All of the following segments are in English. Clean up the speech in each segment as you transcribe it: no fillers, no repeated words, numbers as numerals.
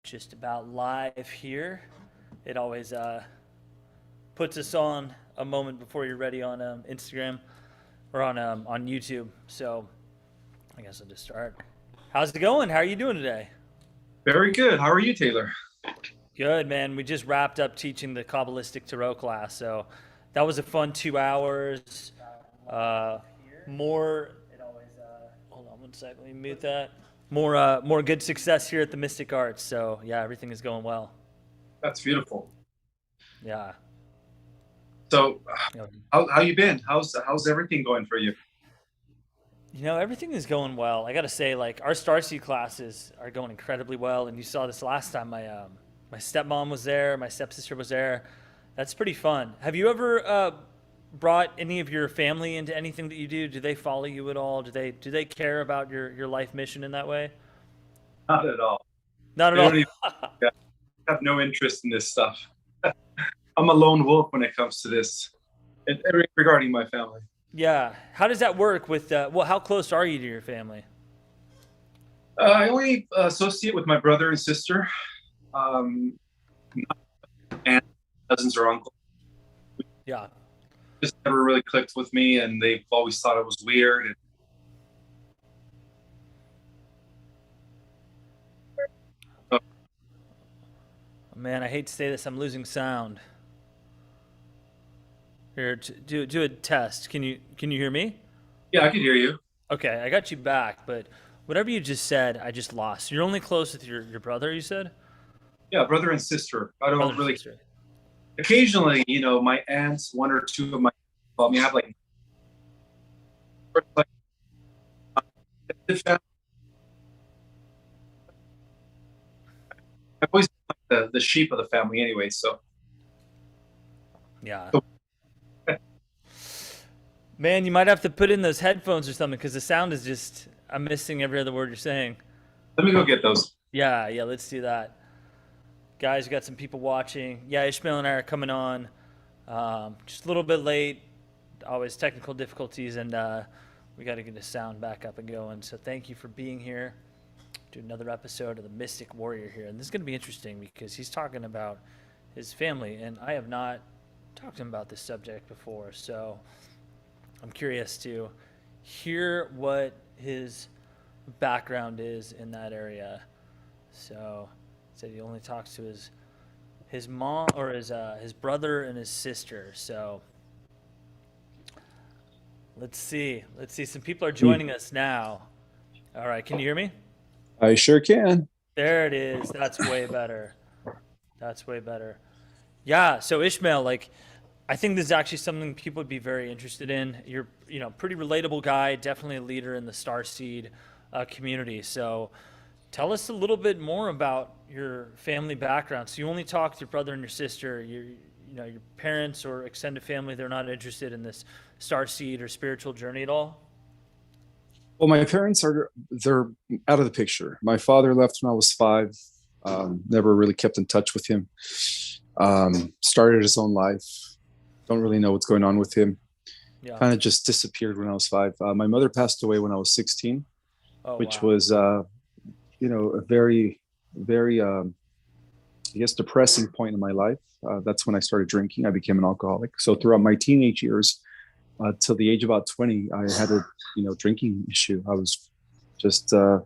just about live here. It always puts us on a moment before you're ready on Instagram or on YouTube. So I guess I'll just start. How's it going? How are you doing today? Very good. How are you, Taylor? Good, man. We just wrapped up teaching the Kabbalistic Tarot class, so that was a fun 2 hours. Uh, more. Hold on one second. Let me mute that. More good success here at the Mystic Arts. So yeah, everything is going well. That's beautiful. Yeah. So, Yeah. how you been? How's everything going for you? Everything is going well. I gotta say, like our Starseed classes are going incredibly well, and you saw this last time. My stepmom was there, my stepsister was there. That's pretty fun. Have you ever brought any of your family into anything that you do? Do they follow you at all? Do they care about your life mission in that way? Not at all. Not at They don't all. even have no interest in this stuff. I'm a lone wolf when it comes to this, regarding my family. Yeah. How does that work with? Well, how close are you to your family? I only associate with my brother and sister, not and cousins or uncles. Yeah. Just never really clicked with me, and they've always thought it was weird. And, Man, I hate to say this. I'm losing sound. Here, do a test. Can you hear me? yeah, I could hear you. Okay, I got you back, but whatever you just said, I just lost. You're only close with your brother, you said? Yeah, brother and sister. I Brother don't and really. sister. Occasionally, my aunts, one or two of my, well, I mean, I have like I've always been like the sheep of the family anyway. So, Yeah. so Man, you might have to put in those headphones or something because the sound is just, I'm missing every other word you're saying. let me go get those. Yeah, yeah, let's do that. Guys, we got some people watching. Yeah, Ishmael and I are coming on. Just a little bit late. Always technical difficulties, and we got to get the sound back up and going. So thank you for being here. Do another episode of the Mystic Warrior here. And this is going to be interesting because he's talking about his family, and I have not talked to him about this subject before. So I'm curious to hear what his background is in that area. So he said he only talks to his mom or his brother and his sister. So let's see. Some people are joining us now. All right, can you hear me? I sure can. There it is. That's way better. That's way better. Yeah. So Ishmael, like, I think this is actually something people would be very interested in. You're, pretty relatable guy, definitely a leader in the Starseed community. So tell us a little bit more about your family background. So you only talk to your brother and your sister. Your parents or extended family, they're not interested in this Starseed or spiritual journey at all? Well, my parents they're out of the picture. My father left when I was 5. Never really kept in touch with him. Started his own life. Don't really know what's going on with him. Yeah. Kind of just disappeared when I was 5. My mother passed away when I was 16, Oh, which wow. was, a very, very, I guess, depressing point in my life. That's when I started drinking. I became an alcoholic. So throughout my teenage years, till the age of about 20, I had a, drinking issue. I was just a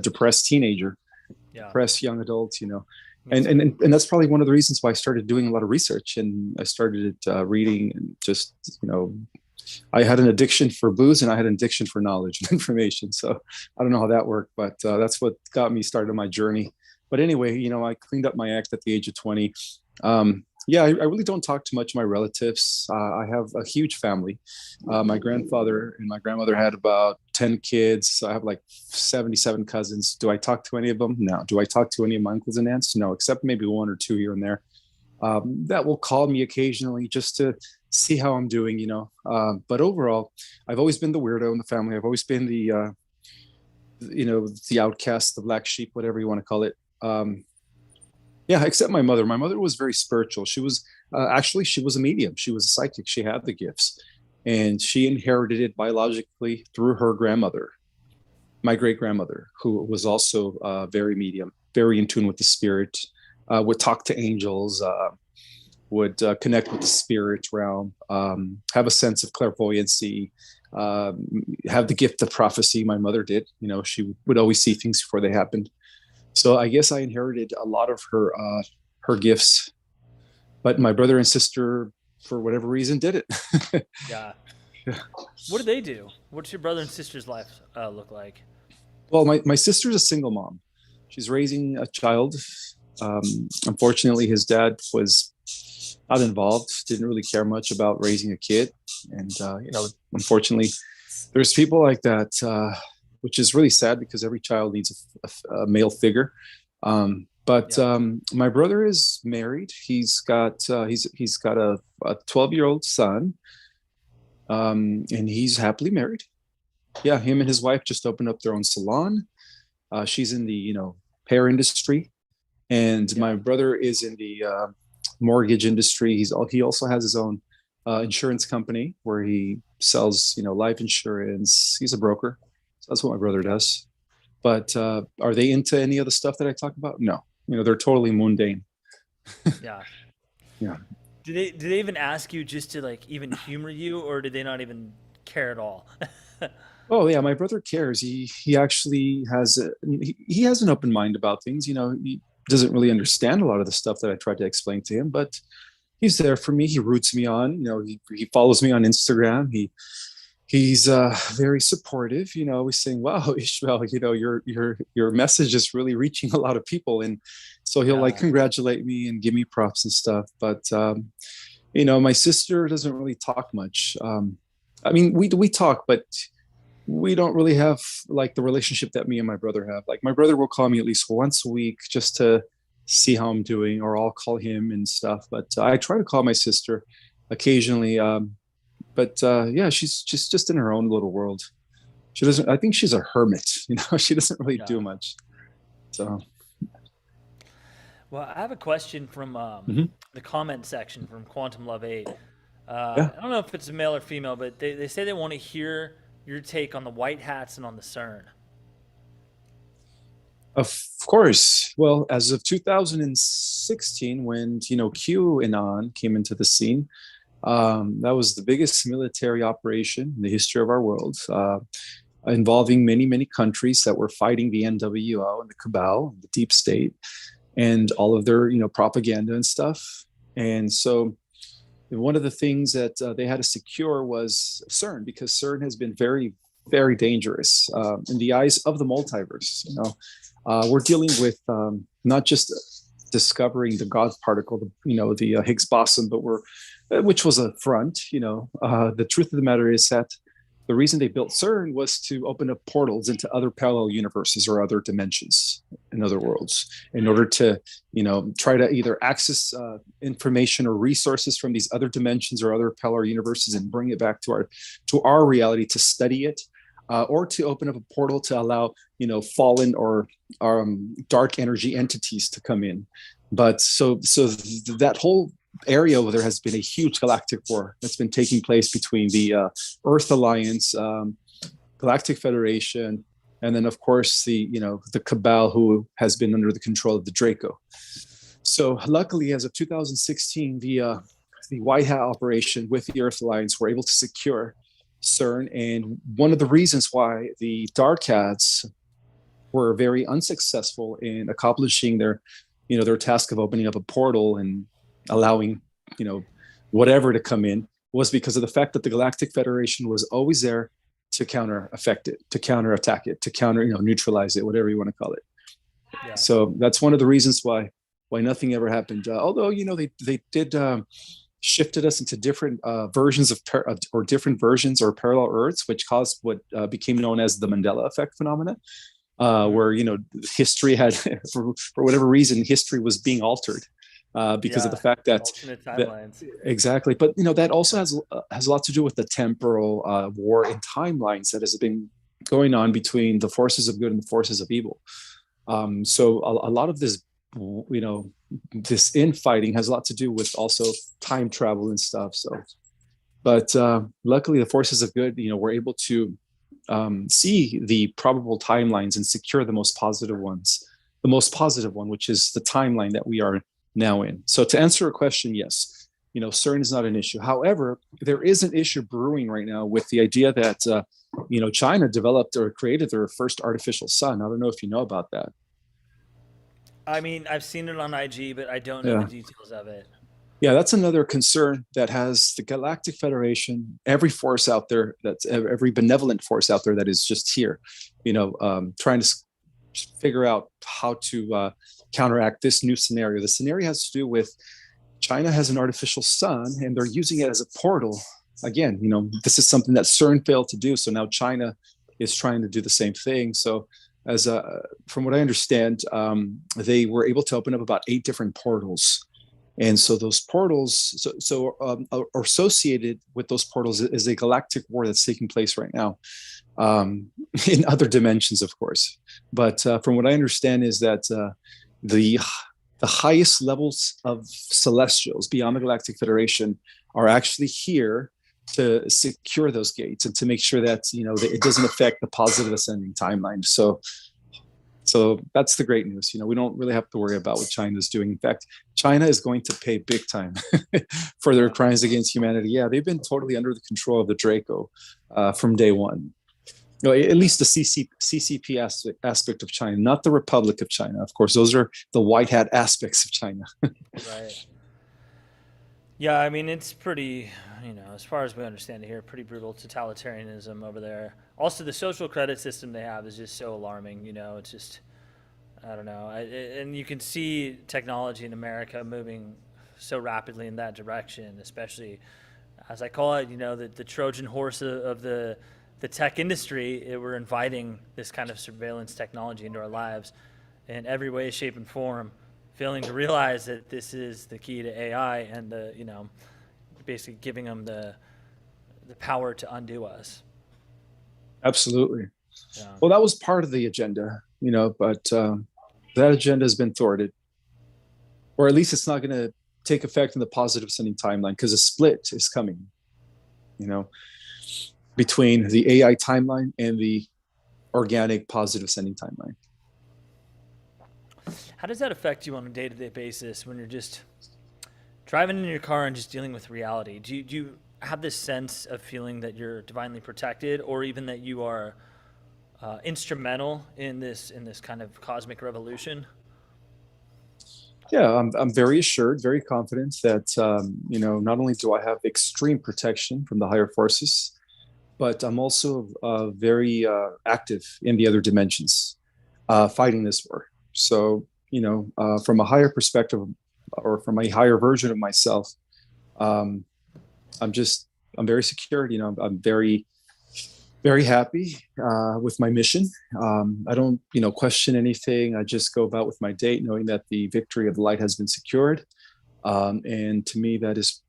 depressed teenager, Yeah. depressed young adult, Me and, too. and that's probably one of the reasons why I started doing a lot of research, and I started reading and just, I had an addiction for booze and I had an addiction for knowledge and information. So I don't know how that worked, but that's what got me started on my journey. But anyway, I cleaned up my act at the age of 20. Yeah, I really don't talk to much of my relatives. I have a huge family. My grandfather and my grandmother had about 10 kids. So I have like 77 cousins. Do I talk to any of them? No. Do I talk to any of my uncles and aunts? No, except maybe one or two here and there. That will call me occasionally just to see how I'm doing, But overall, I've always been the weirdo in the family. I've always been the outcast, the black sheep, whatever you want to call it. Yeah, except my mother. My mother was very spiritual. She was actually, she was a medium. She was a psychic. She had the gifts, and she inherited it biologically through her grandmother, my great grandmother, who was also very medium. very in tune with the spirit, would talk to angels, would connect with the spirit realm, have a sense of clairvoyancy, have the gift of prophecy. My mother did. She would always see things before they happened. So I guess I inherited a lot of her gifts, but my brother and sister, for whatever reason, did it. Yeah. What do they do? What's your brother and sister's life look like? Well, my sister's a single mom. She's raising a child. Unfortunately, his dad was not involved, didn't really care much about raising a kid. And, unfortunately, there's people like that, which is really sad because every child needs a male figure. My brother is married. He's got a 12-year-old son, and he's happily married. Yeah, him and his wife just opened up their own salon. She's in the hair industry, and my brother is in the mortgage industry. He also has his own insurance company where he sells life insurance. He's a broker. So that's what my brother does. But are they into any of the stuff that I talk about? No. They're totally mundane. Yeah. Yeah. Do they even ask you just to like even humor you, or do they not even care at all? Oh yeah, my brother cares. He actually has he has an open mind about things. He doesn't really understand a lot of the stuff that I tried to explain to him, but he's there for me. He roots me on. He follows me on Instagram. He's very supportive. He's saying, "Wow, Ismael, your message is really reaching a lot of people," and so he'll like congratulate me and give me props and stuff. But my sister doesn't really talk much. I mean, we talk, but we don't really have like the relationship that me and my brother have. Like my brother will call me at least once a week just to see how I'm doing, or I'll call him and stuff. But I try to call my sister occasionally. Yeah, she's just in her own little world. She doesn't. I think she's a hermit. She doesn't really do much. So. Well, I have a question from the comment section from Quantum Love 8. I don't know if it's a male or female, but they say they want to hear your take on the white hats and on the CERN. Of course. Well, as of 2016, when QAnon came into the scene, that was the biggest military operation in the history of our world, involving many, many countries that were fighting the NWO and the cabal, the deep state, and all of their propaganda and stuff. And so one of the things that they had to secure was CERN, because CERN has been very, very dangerous in the eyes of the multiverse. We're dealing with not just discovering the God particle, the Higgs boson, but which was a front. The truth of the matter is that the reason they built CERN was to open up portals into other parallel universes or other dimensions, in other worlds, in order to, try to either access information or resources from these other dimensions or other parallel universes and bring it back to our reality to study it, or to open up a portal to allow, fallen or dark energy entities to come in. But so that whole area where there has been a huge galactic war that's been taking place between the Earth Alliance, Galactic Federation, and then of course the cabal, who has been under the control of the Draco. So luckily, as of 2016, the White Hat operation with the Earth Alliance were able to secure CERN, and one of the reasons why the Dark Hats were very unsuccessful in accomplishing their task of opening up a portal and allowing whatever to come in was because of the fact that the Galactic Federation was always there to counterattack it, to neutralize it, whatever you want to call it. Yeah. So that's one of the reasons why nothing ever happened. Although they did shifted us into different versions of different versions or parallel Earths, which caused what became known as the Mandela effect phenomena. Where history had, for whatever reason, history was being altered because of the fact that exactly. But that also has a lot to do with the temporal war in timelines that has been going on between the forces of good and the forces of evil. So a lot of this, this infighting has a lot to do with also time travel and stuff. So, but luckily, the forces of good, were able to see the probable timelines and secure the most positive ones. the most positive one, which is the timeline that we are now in. So to answer a question, yes, CERN is not an issue. However, there is an issue brewing right now with the idea that China developed or created their first artificial sun. I don't know if you know about that. I mean, I've seen it on IG, but I don't know the Yeah. details of it. Yeah, that's another concern that has the Galactic Federation, every force out there, that's every benevolent force out there that is just here, trying to figure out how to counteract this new scenario. The scenario has to do with China has an artificial sun and they're using it as a portal. Again, this is something that CERN failed to do. So now China is trying to do the same thing. So from what I understand, they were able to open up about 8 different portals. And so those portals, are associated with those portals is a galactic war that's taking place right now, in other dimensions, of course. But from what I understand is that the highest levels of celestials beyond the Galactic Federation are actually here to secure those gates and to make sure that that it doesn't affect the positive ascending timeline. So that's the great news. We don't really have to worry about what China is doing. In fact, China is going to pay big time for their crimes against humanity. Yeah, they've been totally under the control of the Draco from day one. At least the CCP aspect of China, not the Republic of China. Of course, those are the white hat aspects of China. Right. Yeah, I mean, it's pretty, as far as we understand it here, pretty brutal totalitarianism over there. Also, the social credit system they have is just so alarming. It's just, I don't know. And you can see technology in America moving so rapidly in that direction, especially, as I call it, the Trojan horse of the tech industry. We're inviting this kind of surveillance technology into our lives in every way, shape, and form, failing to realize that this is the key to AI and basically giving them the power to undo us. Absolutely. Yeah. Well, that was part of the agenda, but that agenda has been thwarted, or at least it's not going to take effect in the positive ascending timeline because a split is coming, between the AI timeline and the organic positive ascending timeline. How does that affect you on a day-to-day basis when you're just driving in your car and just dealing with reality? Do you have this sense of feeling that you're divinely protected, or even that you are instrumental in this kind of cosmic revolution? Yeah, I'm very assured, very confident that not only do I have extreme protection from the higher forces, but I'm also very active in the other dimensions, fighting this war. So from a higher perspective, or from a higher version of myself, I'm very secure. I'm very, very happy with my mission. I don't, question anything. I just go about with my day, knowing that the victory of the light has been secured. And to me, that is,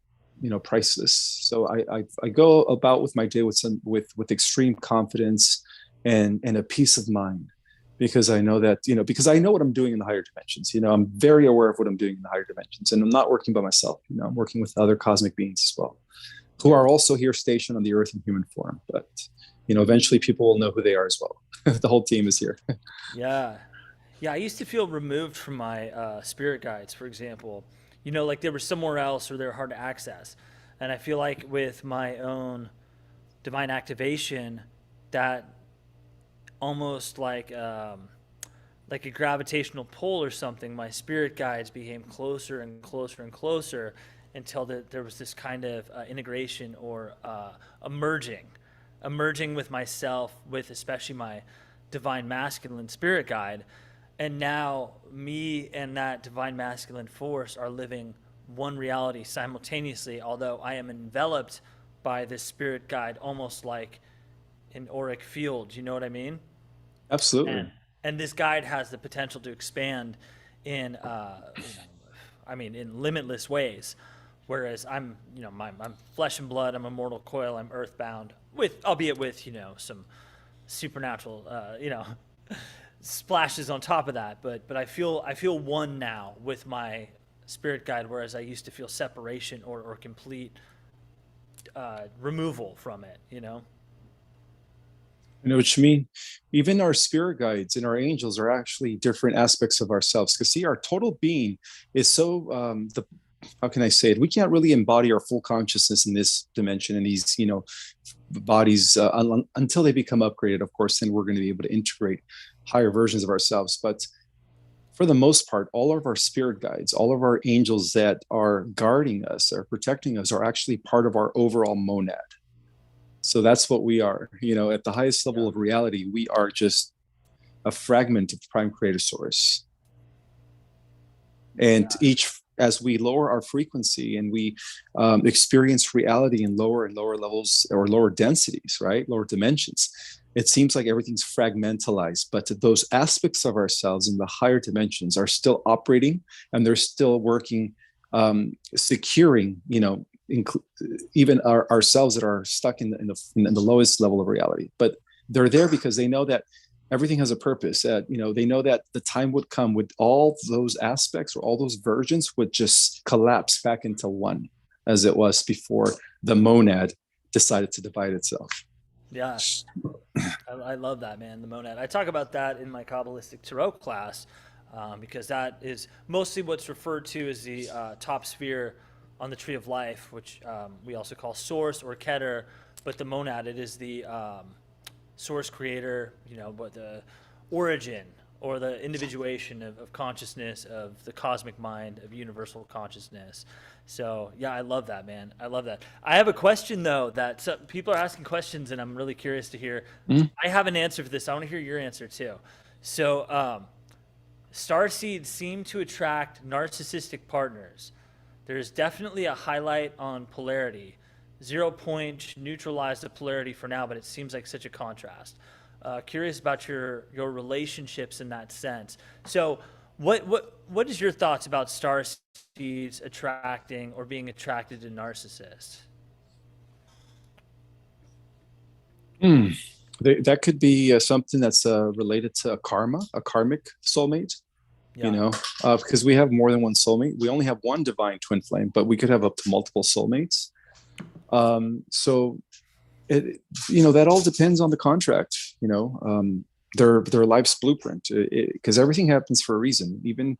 priceless. So I go about with my day with extreme confidence and a peace of mind, because I know that, because I know what I'm doing in the higher dimensions. I'm very aware of what I'm doing in the higher dimensions, and I'm not working by myself. I'm working with other cosmic beings as well, who are also here stationed on the earth in human form. But, eventually people will know who they are as well. The whole team is here. Yeah. I used to feel removed from my spirit guides, for example. Like they were somewhere else or they're hard to access. And I feel like with my own divine activation, that almost like a gravitational pull or something, my spirit guides became closer and closer and closer until there was this kind of integration or emerging with myself, with especially my divine masculine spirit guide. And now me and that divine masculine force are living one reality simultaneously, although I am enveloped by this spirit guide almost like an auric field. You know what I mean? Absolutely. And this guide has the potential to expand in, in limitless ways. Whereas I'm flesh and blood. I'm a mortal coil. I'm earthbound, albeit with some supernatural, splashes on top of that. But I feel one now with my spirit guide, whereas I used to feel separation or complete removal from it. You know what you mean? Even our spirit guides and our angels are actually different aspects of ourselves. Because see, our total being is so the how can I say it? We can't really embody our full consciousness in this dimension and these, bodies until they become upgraded. Of course, then we're going to be able to integrate higher versions of ourselves. But for the most part, all of our spirit guides, all of our angels that are guarding us, are protecting us, are actually part of our overall monad. So that's what we are. At the highest level of reality, we are just a fragment of Prime Creator Source. And as we lower our frequency and we experience reality in lower and lower levels or lower densities, right? Lower dimensions, it seems like everything's fragmentalized, but those aspects of ourselves in the higher dimensions are still operating and they're still working, securing, even ourselves that are stuck in the lowest level of reality. But they're there because they know that everything has a purpose. They know that the time would come with all those aspects or all those versions would just collapse back into one, as it was before the monad decided to divide itself. Yeah, I love that, man. The monad. I talk about that in my Kabbalistic Tarot class because that is mostly what's referred to as the top sphere on the Tree of Life, which we also call Source or Keter. But the monad, it is the source creator, but the origin or the individuation of consciousness, of the cosmic mind, of universal consciousness. So yeah, I love that, man. I love that. I have a question though that people are asking questions and I'm really curious to hear. I have an answer for this. I want to hear your answer too. So starseeds seem to attract narcissistic partners. There's definitely a highlight on polarity. 0 point neutralize the polarity for now, but it seems like such a contrast. Curious about your relationships in that sense. So what is your thoughts about starseeds attracting or being attracted to narcissists? That could be something that's related to a karmic soulmate. Because we have more than one soulmate. We only have one divine twin flame, but we could have up to multiple soulmates. So that all depends on the contract, their life's blueprint, because everything happens for a reason. Even,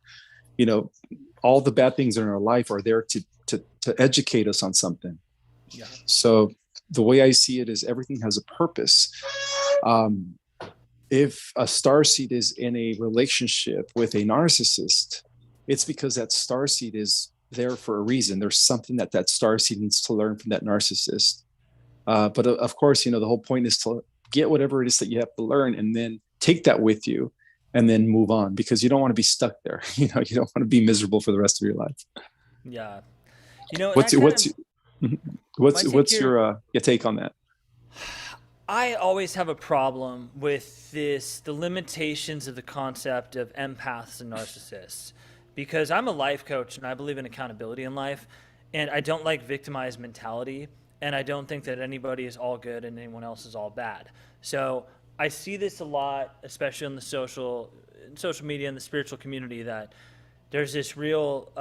all the bad things in our life are there to educate us on something. Yeah. So the way I see it is everything has a purpose. If a starseed is in a relationship with a narcissist, it's because that starseed is there for a reason. There's something that starseed needs to learn from that narcissist. But of course, the whole point is to get whatever it is that you have to learn and then take that with you and then move on, because you don't want to be stuck there. You don't want to be miserable for the rest of your life. Yeah. What's your take on that? I always have a problem with the limitations of the concept of empaths and narcissists, because I'm a life coach and I believe in accountability in life, and I don't like victimized mentality, and I don't think that anybody is all good and anyone else is all bad. So I see this a lot, especially on the social media and the spiritual community, that there's this real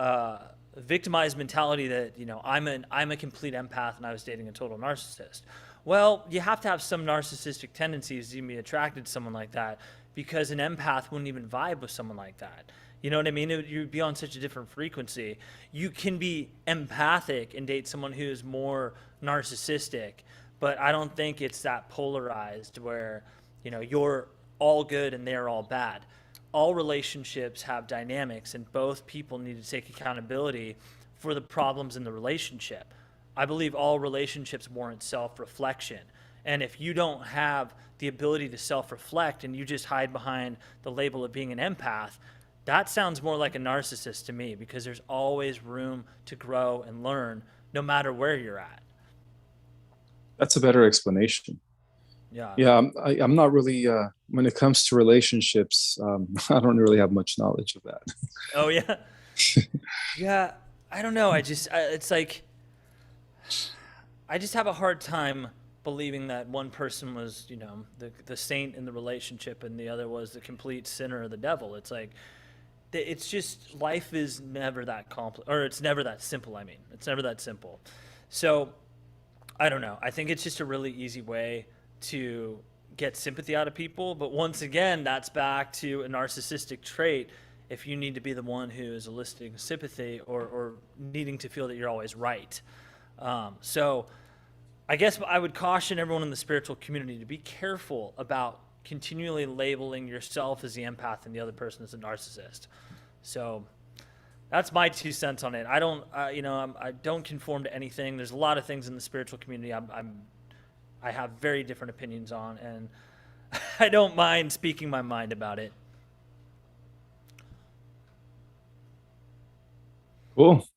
victimized mentality that I'm a complete empath and I was dating a total narcissist. Well, you have to have some narcissistic tendencies to be attracted to someone like that, because an empath wouldn't even vibe with someone like that. You know what I mean? You'd be on such a different frequency. You can be empathic and date someone who is more narcissistic, but I don't think it's that polarized where, you're all good and they're all bad. All relationships have dynamics, and both people need to take accountability for the problems in the relationship. I believe all relationships warrant self-reflection. And if you don't have the ability to self-reflect and you just hide behind the label of being an empath, that sounds more like a narcissist to me, because there's always room to grow and learn no matter where you're at. That's a better explanation. Yeah, I'm not really, when it comes to relationships, I don't really have much knowledge of that. Oh, yeah? Yeah, I don't know. It's like, I just have a hard time believing that one person was, the saint in the relationship and the other was the complete sinner or the devil. It's like, it's just, life is never that complex, or it's never that simple. I mean, it's never that simple. So I don't know. I think it's just a really easy way to get sympathy out of people. But once again, that's back to a narcissistic trait. If you need to be the one who is eliciting sympathy or needing to feel that you're always right. So I guess I would caution everyone in the spiritual community to be careful about continually labeling yourself as the empath and the other person as a narcissist. So that's my 2 cents on it. I don't, I don't conform to anything. There's a lot of things in the spiritual community I have very different opinions on, and I don't mind speaking my mind about it. Cool.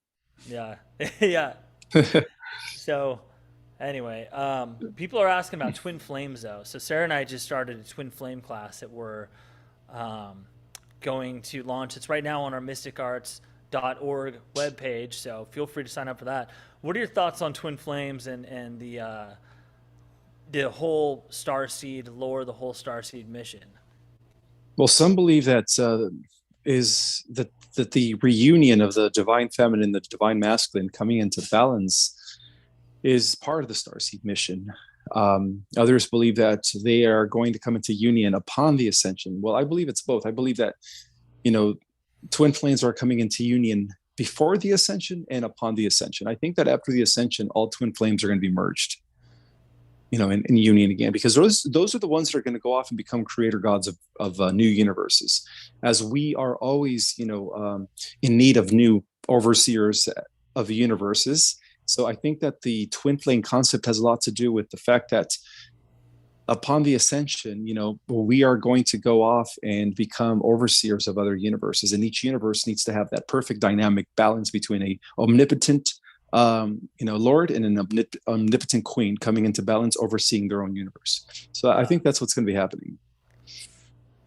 Yeah. Yeah. So anyway, people are asking about twin flames though. So Sarah and I just started a twin flame class that we're going to launch. It's right now on our mysticarts.org webpage, so feel free to sign up for that. What are your thoughts on twin flames and the whole starseed lore, the whole starseed mission? Well, some believe that that the reunion of the divine feminine and the divine masculine coming into balance is part of the starseed mission. Others believe that they are going to come into union upon the ascension. Well, I believe it's both. I believe that, twin flames are coming into union before the ascension and upon the ascension. I think that after the ascension, all twin flames are going to be merged, in union again, because those are the ones that are going to go off and become creator gods of new universes, as we are always, in need of new overseers of the universes. So I think that the twin flame concept has a lot to do with the fact that upon the ascension, we are going to go off and become overseers of other universes, and each universe needs to have that perfect dynamic balance between a omnipotent Lord and an omnipotent queen coming into balance, overseeing their own universe. So I think that's what's going to be happening.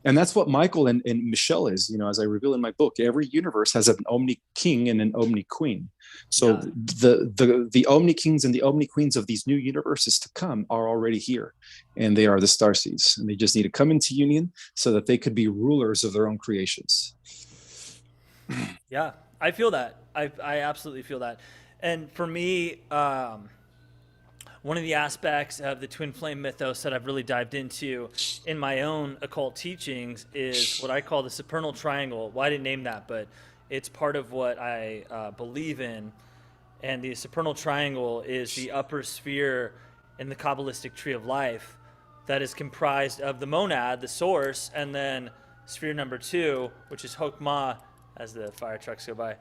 And that's what Michael and Michelle is, as I reveal in my book. Every universe has an omni king and an omni queen. So the omni kings and the omni queens of these new universes to come are already here, and they are the starseeds, and they just need to come into union so that they could be rulers of their own creations. Yeah, I feel that. I absolutely feel that. And for me, one of the aspects of the twin flame mythos that I've really dived into in my own occult teachings is what I call the Supernal Triangle. Well, I didn't name that, but it's part of what I believe in. And the Supernal Triangle is the upper sphere in the Kabbalistic tree of life that is comprised of the monad, the source, and then sphere number 2, which is Hokmah, as the fire trucks go by.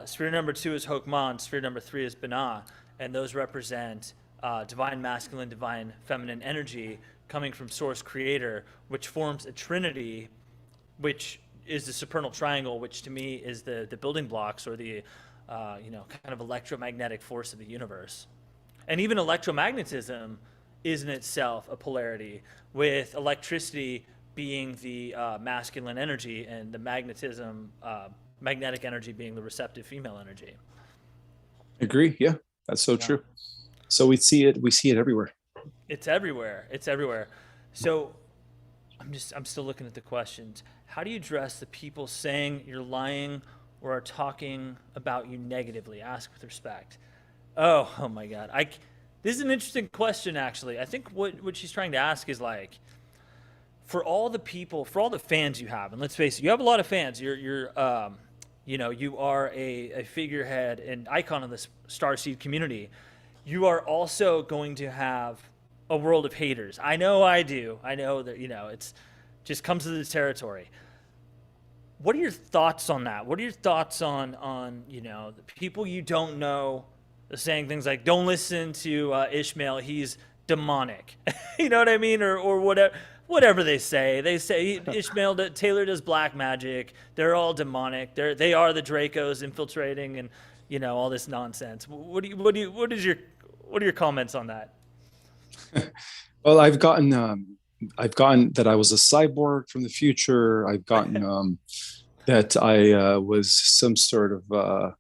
Sphere number 2 is Hokmah, and sphere number 3 is Binah, and those represent divine masculine, divine feminine energy coming from source creator, which forms a trinity, which is the supernal triangle, which to me is the building blocks or the kind of electromagnetic force of the universe. And even electromagnetism is in itself a polarity, with electricity being the masculine energy and the magnetic energy being the receptive female energy. Agree. Yeah, that's so true. So we see it everywhere. It's everywhere. So I'm still looking at the questions. How do you address the people saying you're lying or are talking about you negatively? Ask with respect. Oh my God. This is an interesting question, actually. I think what she's trying to ask is like, for all the people, for all the fans you have, and let's face it, you have a lot of fans. You're you are a figurehead and icon of this starseed community. You are also going to have a world of haters. I know I do. I know that, it's just comes to the territory. What are your thoughts on that? What are your thoughts on the people you don't know saying things like, don't listen to Ismael, he's demonic. You know what I mean? Or whatever they say. They say Ismael, Taylor does black magic. They're all demonic. They are the Dracos infiltrating and, all this nonsense. What are your comments on that? Well, I've gotten that I was a cyborg from the future. I've gotten that I was some sort of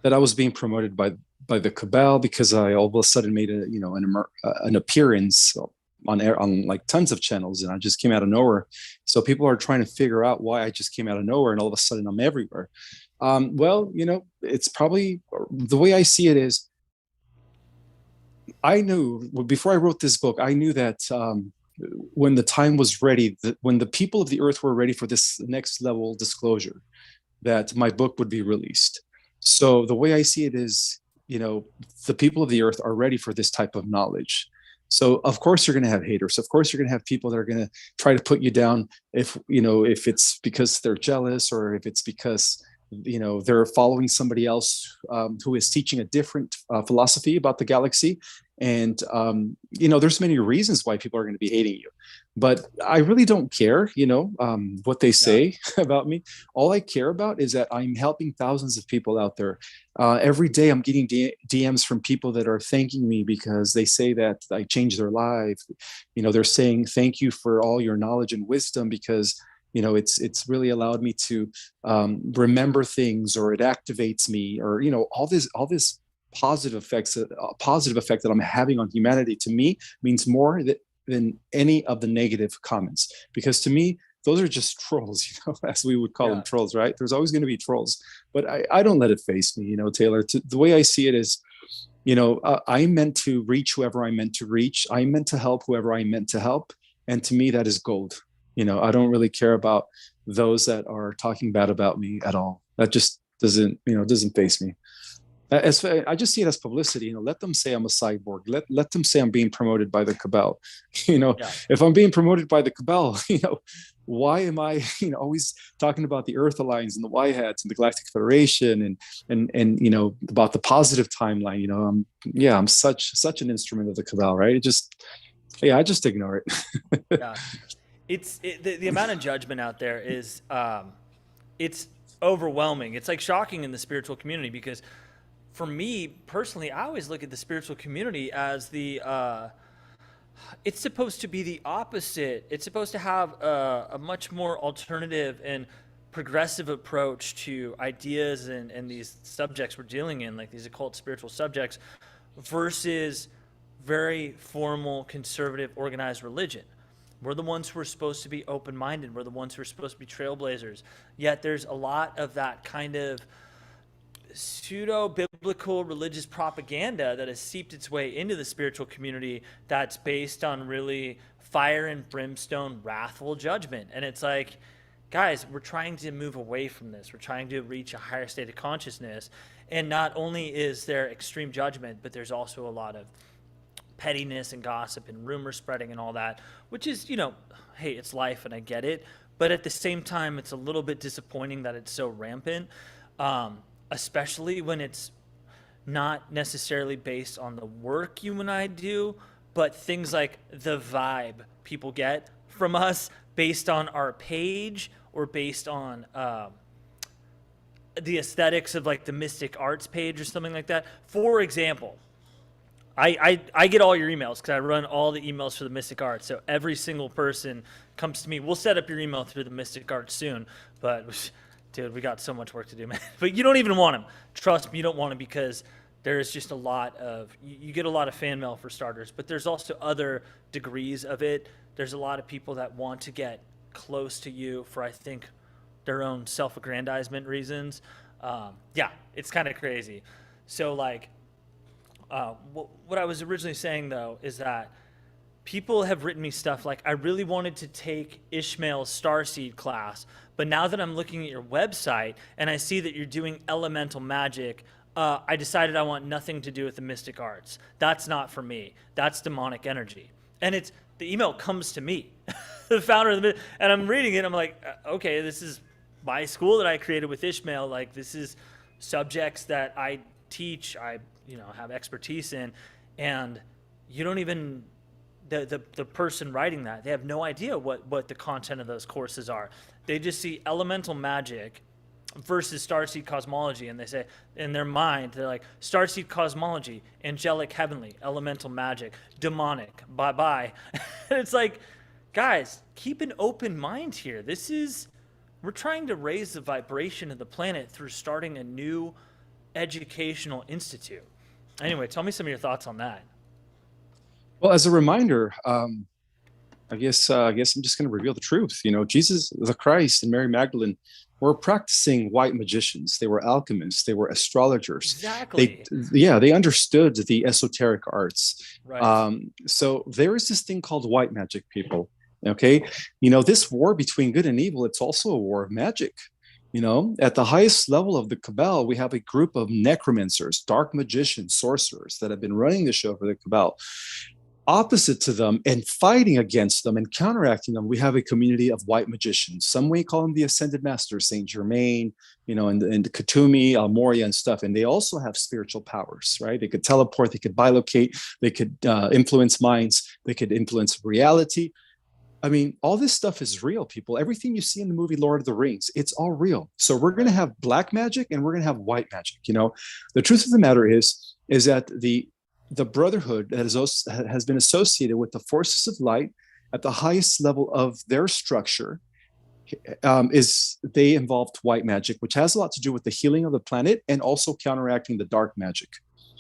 that I was being promoted by the cabal because I all of a sudden made an appearance on like tons of channels, and I just came out of nowhere. So people are trying to figure out why I just came out of nowhere and all of a sudden I'm everywhere. Well, it's probably, the way I see it is, I knew before I wrote this book, I knew that when the time was ready, when the people of the earth were ready for this next level disclosure, that my book would be released. So the way I see it is, the people of the earth are ready for this type of knowledge. So of course you're going to have haters. Of course you're going to have people that are going to try to put you down if it's because they're jealous, or if it's because they're following somebody else who is teaching a different philosophy about the galaxy. And there's many reasons why people are going to be hating you, but I really don't care what they say about me. All I care about is that I'm helping thousands of people out there. Every day I'm getting DMs from people that are thanking me because they say that I changed their life. They're saying thank you for all your knowledge and wisdom, because it's really allowed me to remember things, or it activates me, or all this positive effect that I'm having on humanity, to me, means more than any of the negative comments. Because to me, those are just trolls, as we would call them, trolls, right? There's always going to be trolls, but I don't let it face me, Taylor. The way I see it is, I'm meant to reach whoever I'm meant to reach. I'm meant to help whoever I'm meant to help. And to me, that is gold. I don't really care about those that are talking bad about me at all. That just doesn't face me. I just see it as publicity. Let them say I'm a cyborg. Let them say I'm being promoted by the cabal. If I'm being promoted by the cabal, why am I always talking about the Earth Alliance and the Y Hats and the Galactic Federation and about the positive timeline? I'm such an instrument of the cabal, right? I just ignore it. Yeah. The amount of judgment out there is it's overwhelming. It's like shocking in the spiritual community, because for me personally, I always look at the spiritual community as it's supposed to be the opposite. It's supposed to have a much more alternative and progressive approach to ideas and these subjects we're dealing in, like these occult spiritual subjects, versus very formal, conservative, organized religion. We're the ones who are supposed to be open-minded. We're the ones who are supposed to be trailblazers. Yet there's a lot of that kind of pseudo-biblical religious propaganda that has seeped its way into the spiritual community, that's based on really fire and brimstone, wrathful judgment. And it's like, guys, we're trying to move away from this. We're trying to reach a higher state of consciousness. And not only is there extreme judgment, but there's also a lot of pettiness and gossip and rumor spreading and all that, which is, hey, it's life and I get it. But at the same time, it's a little bit disappointing that it's so rampant, especially when it's not necessarily based on the work you and I do, but things like the vibe people get from us based on our page, or based on the aesthetics of like the Mystic Arts page or something like that. For example, I get all your emails because I run all the emails for the Mystic Arts. So every single person comes to me. We'll set up your email through the Mystic Arts soon. But, dude, we got so much work to do, man. But you don't even want them. Trust me, you don't want them, because there is just a lot of, you get a lot of fan mail for starters. But there's also other degrees of it. There's a lot of people that want to get close to you for, I think, their own self-aggrandizement reasons. It's kind of crazy. So, like, what I was originally saying, though, is that people have written me stuff like, I really wanted to take Ismael's Starseed class, but now that I'm looking at your website and I see that you're doing elemental magic, I decided I want nothing to do with the mystic arts. That's not for me. That's demonic energy. And the email comes to me, the founder of the, and I'm reading it. I'm like, okay, this is my school that I created with Ismael. Like, this is subjects that I teach, I have expertise in, and you don't even, the person writing that, they have no idea what the content of those courses are. They just see elemental magic versus starseed cosmology, and they say, in their mind, they're like, starseed cosmology, angelic, heavenly, elemental magic, demonic, bye-bye. And it's like, guys, keep an open mind here. We're trying to raise the vibration of the planet through starting a new educational institute. Anyway, tell me some of your thoughts on that. Well, as a reminder, I guess I'm just going to reveal the truth. Jesus, the Christ, and Mary Magdalene were practicing white magicians. They were alchemists. They were astrologers. Exactly. They understood the esoteric arts. Right. So there is this thing called white magic, people. Okay, this war between good and evil, it's also a war of magic. At the highest level of the Cabal, we have a group of necromancers, dark magicians, sorcerers that have been running the show for the Cabal. Opposite to them and fighting against them and counteracting them, we have a community of white magicians. Some may call them the Ascended Masters, Saint Germain, and the Katumi, Almoria, and stuff. And they also have spiritual powers, right? They could teleport, they could bilocate, they could influence minds, they could influence reality. I mean, all this stuff is real, people. Everything you see in the movie Lord of the Rings, it's all real. So we're going to have black magic and we're going to have white magic. The truth of the matter is that the brotherhood that has been associated with the forces of light at the highest level of their structure is they involved white magic, which has a lot to do with the healing of the planet and also counteracting the dark magic.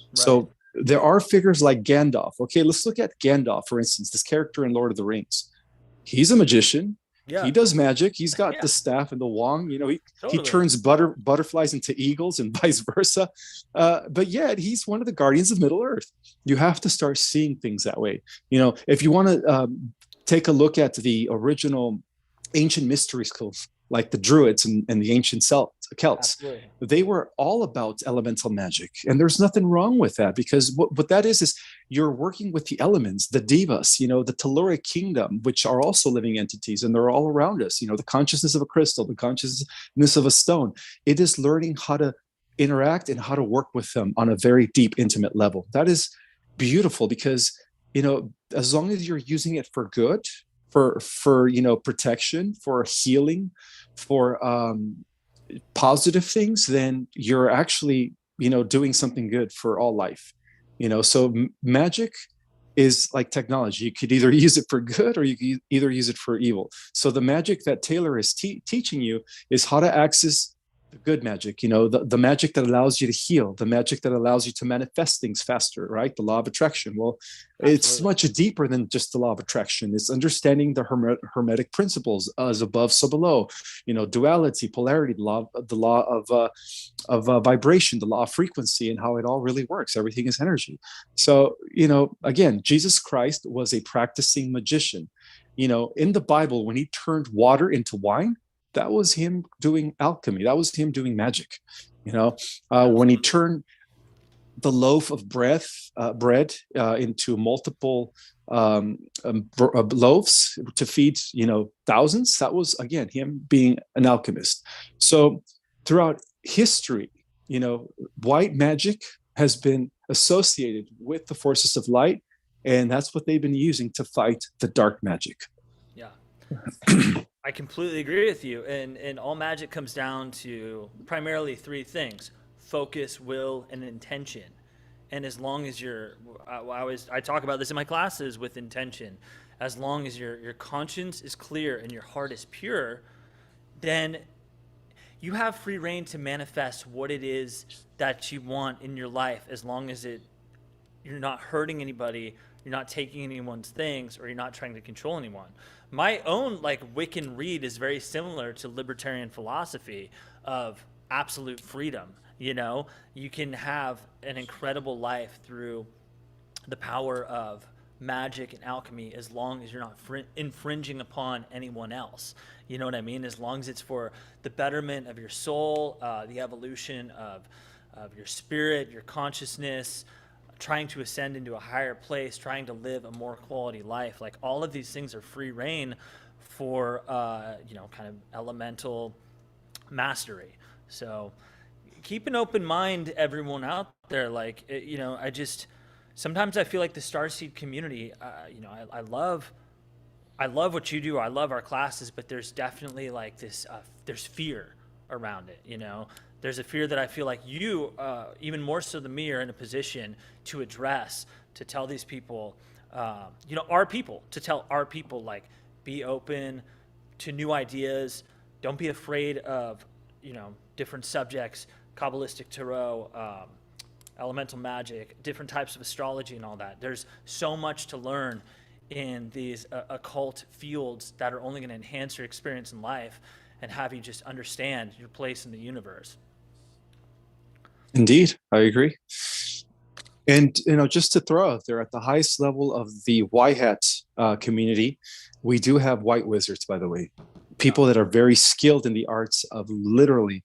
Right. So there are figures like Gandalf. Okay, let's look at Gandalf, for instance, this character in Lord of the Rings. He's a magician. Yeah. He does magic. He's got the staff and the wand. He turns butterflies into eagles and vice versa. But yet he's one of the guardians of Middle Earth. You have to start seeing things that way. If you want to take a look at the original ancient mystery schools, like the Druids and the ancient Celts, Absolutely. They were all about elemental magic. And there's nothing wrong with that, because what that is you're working with the elements, the devas, the telluric kingdom, which are also living entities, and they're all around us. The consciousness of a crystal, the consciousness of a stone. It is learning how to interact and how to work with them on a very deep, intimate level. That is beautiful, because, as long as you're using it for good, for protection, for healing, for positive things, then you're actually doing something good for all life. So magic is like technology. You could either use it for good or you could either use it for evil. So the magic that Taylor is teaching you is how to access the good magic, the magic that allows you to heal, the magic that allows you to manifest things faster, right? The law of attraction. Well, Absolutely. It's much deeper than just the law of attraction. It's understanding the hermetic principles, as above, so below, duality, polarity, the law of vibration, the law of frequency, and how it all really works. Everything is energy. So, again, Jesus Christ was a practicing magician. In the Bible, when he turned water into wine, that was him doing alchemy. That was him doing magic. When he turned the loaf of bread into multiple loaves to feed, thousands, that was, again, him being an alchemist. So throughout history, white magic has been associated with the forces of light, and that's what they've been using to fight the dark magic. Yeah. I completely agree with you. And all magic comes down to primarily three things: focus, will, and intention. And as long as I talk about this in my classes with intention, as long as your conscience is clear and your heart is pure, then you have free reign to manifest what it is that you want in your life, as long as you're not hurting anybody, you're not taking anyone's things, or you're not trying to control anyone. My own Wiccan read is very similar to libertarian philosophy of absolute freedom. You can have an incredible life through the power of magic and alchemy, as long as you're not infringing upon anyone else. You know what I mean? As long as it's for the betterment of your soul, the evolution of your spirit, your consciousness, trying to ascend into a higher place, trying to live a more quality life. All of these things are free reign for, kind of elemental mastery. So keep an open mind, everyone out there. Sometimes I feel like the Starseed community, I love what you do. I love our classes, but there's definitely this, there's fear around it. There's a fear that I feel like you, even more so than me, are in a position to address, to tell these people, our people, to tell our people, be open to new ideas. Don't be afraid of, different subjects, Kabbalistic tarot, elemental magic, different types of astrology and all that. There's so much to learn in these occult fields that are only going to enhance your experience in life. and have you just understand your place in the universe. Indeed, I agree. And just to throw out there, at the highest level of the white hat community, we do have white wizards, by the way, people that are very skilled in the arts of literally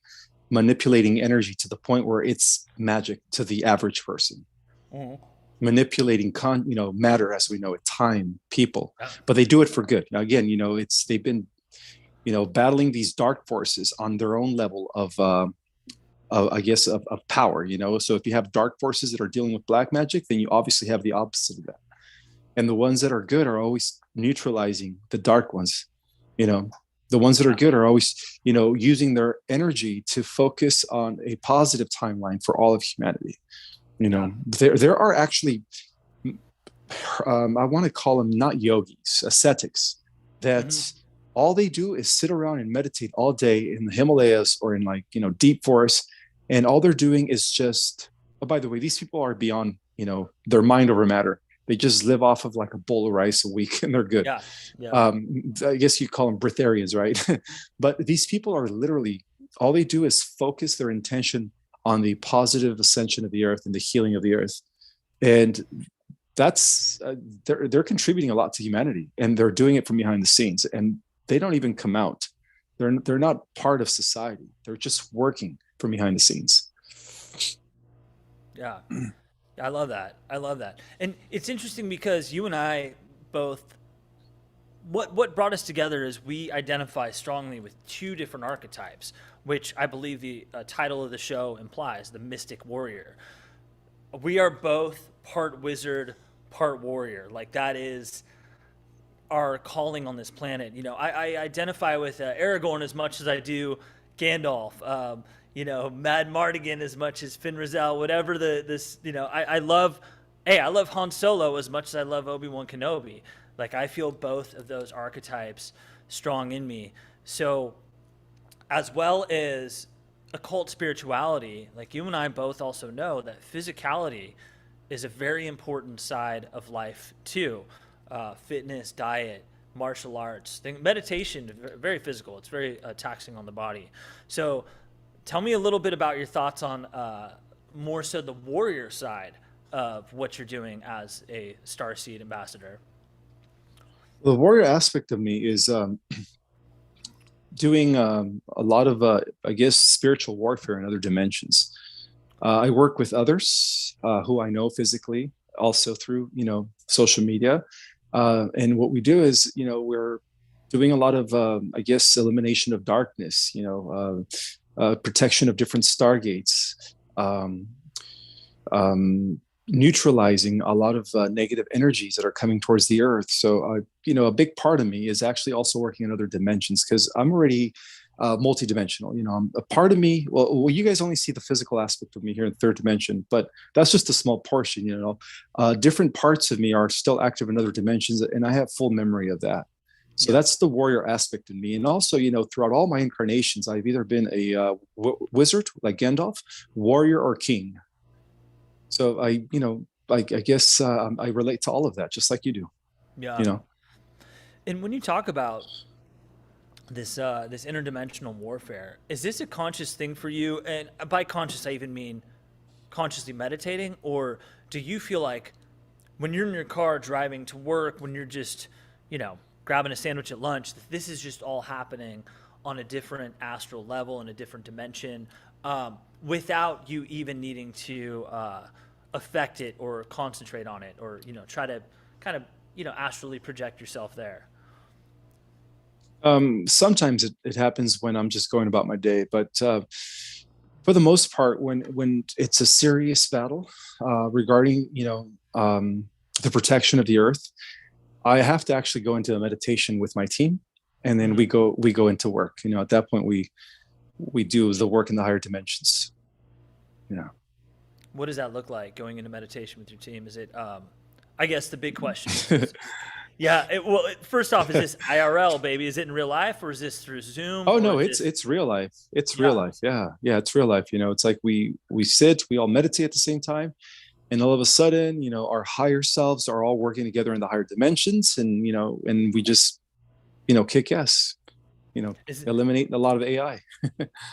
manipulating energy to the point where it's magic to the average person. Manipulating matter as we know it, time, people, but they do it for good. Now again, they've been battling these dark forces on their own level of I guess of power. So if you have dark forces that are dealing with black magic, then you obviously have the opposite of that, and the ones that are good are always neutralizing the dark ones. The ones that are good are always using their energy to focus on a positive timeline for all of humanity. There are actually I want to call them not yogis, ascetics, that all they do is sit around and meditate all day in the Himalayas or in deep forests, and all they're doing is just, oh, by the way, these people are beyond their mind over matter. They just live off of like a bowl of rice a week and they're good. I guess you call them breatharians, right? But these people are literally, all they do is focus their intention on the positive ascension of the earth and the healing of the earth. And that's, they're contributing a lot to humanity, and they're doing it from behind the scenes, and they don't even come out. They're not part of society. They're just working from behind the scenes. Yeah. I love that. And it's interesting because you and I both, what brought us together is we identify strongly with two different archetypes, which I believe the title of the show implies, the mystic warrior. We are both part wizard, part warrior. Like, that is our calling on this planet. I identify with Aragorn as much as I do Gandalf. Mad Mardigan as much as Finn Rizal, whatever I love Han Solo as much as I love Obi-Wan Kenobi. Like, I feel both of those archetypes strong in me. So, as well as occult spirituality, like, you and I both also know that physicality is a very important side of life too. Fitness, diet, martial arts, meditation, very physical. It's very taxing on the body. So, tell me a little bit about your thoughts on more so the warrior side of what you're doing as a Starseed ambassador. The warrior aspect of me is doing a lot of, I guess, spiritual warfare in other dimensions. I work with others who I know physically, also through, social media. And what we do is, we're doing a lot of, I guess, elimination of darkness, protection of different stargates, neutralizing a lot of negative energies that are coming towards the earth. So, a big part of me is actually also working in other dimensions, because I'm already multidimensional. A part of me, well, you guys only see the physical aspect of me here in third dimension, but that's just a small portion. Different parts of me are still active in other dimensions, and I have full memory of that. So that's the warrior aspect in me. And also, throughout all my incarnations, I've either been a wizard like Gandalf, warrior, or king. So I guess I relate to all of that, just like you do. Yeah. And when you talk about this interdimensional warfare, is this a conscious thing for you? And by conscious, I even mean consciously meditating, or do you feel like when you're in your car driving to work, when you're just, grabbing a sandwich at lunch, this is just all happening on a different astral level, in a different dimension, without you even needing to affect it or concentrate on it, or try to kind of astrally project yourself there? Sometimes it happens when I'm just going about my day, but for the most part, when it's a serious battle regarding the protection of the earth, I have to actually go into a meditation with my team, and then we go into work. At that point, we do the work in the higher dimensions. What does that look like, going into meditation with your team? Is it, I guess the big question is, first off, is this IRL, baby? Is it in real life, or is this through Zoom? Oh no, it's real life. It's real life. Yeah, it's real life. It's like we sit, we all meditate at the same time, and all of a sudden, our higher selves are all working together in the higher dimensions, and and we just kick ass. Is eliminate a lot of AI.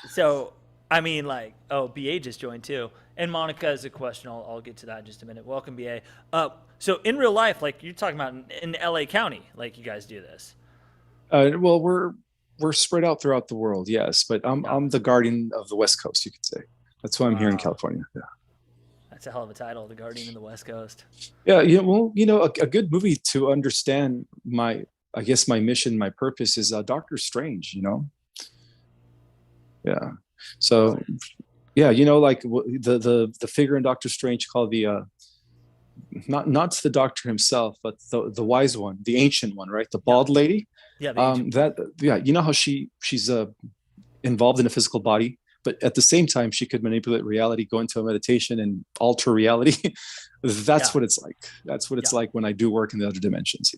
so I mean, like, oh, BA just joined too, and Monica is a question. I'll get to that in just a minute. Welcome, BA. So in real life, like you're talking about in LA County, like you guys do this. Well, we're spread out throughout the world, yes, but I'm the guardian of the West Coast, you could say. That's why I'm here in Wow. California. Yeah. That's a hell of a title, The Guardian of the West Coast. Yeah, well, a good movie to understand I guess my mission, my purpose is Doctor Strange. Yeah. So, yeah, like the figure in Doctor Strange called the not the doctor himself, but the wise one, the ancient one, right? The bald lady. Yeah, the ancient. How she's involved in a physical body, but at the same time she could manipulate reality, go into a meditation and alter reality. That's what it's like. That's what it's like when I do work in the other dimensions.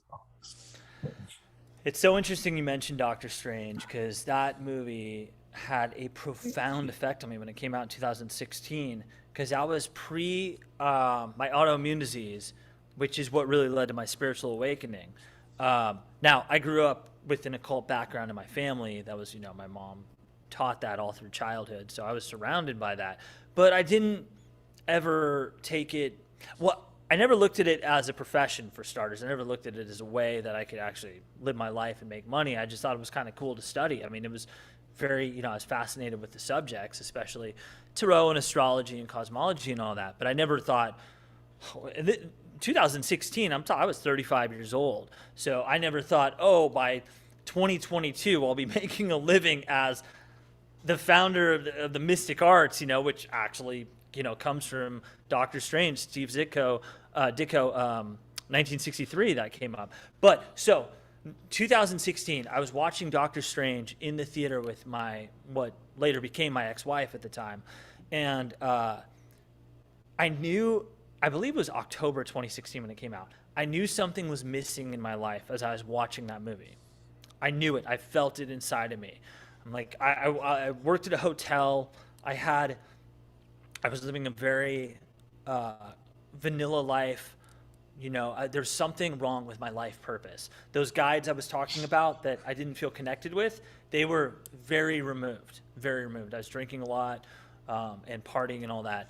It's so interesting you mentioned Doctor Strange, because that movie had a profound effect on me when it came out in 2016, because that was pre my autoimmune disease, which is what really led to my spiritual awakening. Now, I grew up with an occult background in my family. That was, my mom taught that all through childhood, so I was surrounded by that. But I didn't ever take it. Well, I never looked at it as a profession, for starters. I never looked at it as a way that I could actually live my life and make money. I just thought it was kind of cool to study. I mean, it was very, I was fascinated with the subjects, especially tarot and astrology and cosmology and all that. But I never thought, 2016, I was 35 years old. So I never thought, by 2022, I'll be making a living as the founder of the mystic arts, which actually, comes from Doctor Strange, Steve Ditko, 1963, that came up. But so 2016, I was watching Doctor Strange in the theater with what later became my ex-wife at the time. And I believe it was October 2016 when it came out. I knew something was missing in my life as I was watching that movie. I knew it. I felt it inside of me. I'm like, I worked at a hotel. I was living a very vanilla life. There's something wrong with my life purpose. Those guides I was talking about that I didn't feel connected with, they were very removed, very removed. I was drinking a lot and partying and all that.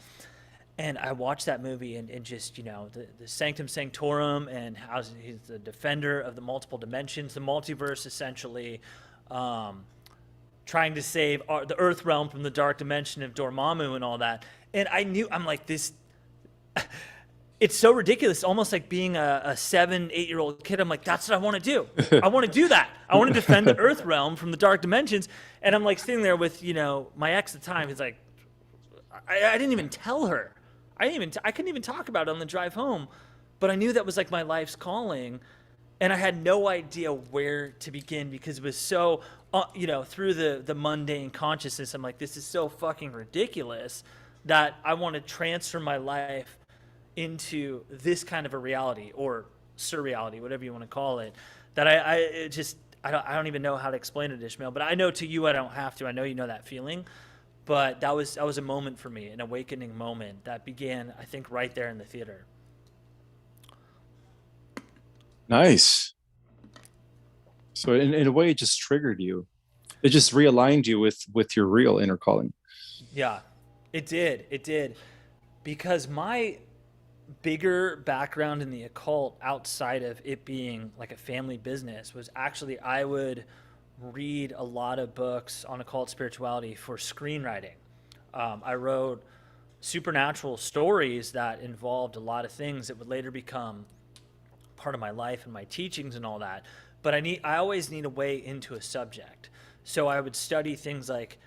And I watched that movie and just, the Sanctum Sanctorum and how he's the defender of the multiple dimensions, the multiverse, essentially, trying to save the Earth realm from the dark dimension of Dormammu and all that. And I'm like, this, it's so ridiculous, almost like being a 7-8-year-old kid. I'm like, that's what I want to do. I want to do that. I want to defend the Earth realm from the dark dimensions. And I'm like sitting there with, my ex at the time. He's like, I didn't even tell her. I couldn't even talk about it on the drive home, but I knew that was like my life's calling. And I had no idea where to begin, because it was so, through the mundane consciousness, I'm like, this is so fucking ridiculous that I want to transfer my life into this kind of a reality, or surreality, whatever you want to call it, that I don't even know how to explain it, Ismael, but I know to you I don't have to. I know you know that feeling, but that was a moment for me, an awakening moment that began, I think, right there in the theater. Nice. So in a way, it just triggered you. It just realigned you with your real inner calling. Yeah, it did. Because my bigger background in the occult, outside of it being like a family business, was actually I would read a lot of books on occult spirituality for screenwriting. I wrote supernatural stories that involved a lot of things that would later become part of my life and my teachings and all that. But I always need a way into a subject. So I would study things like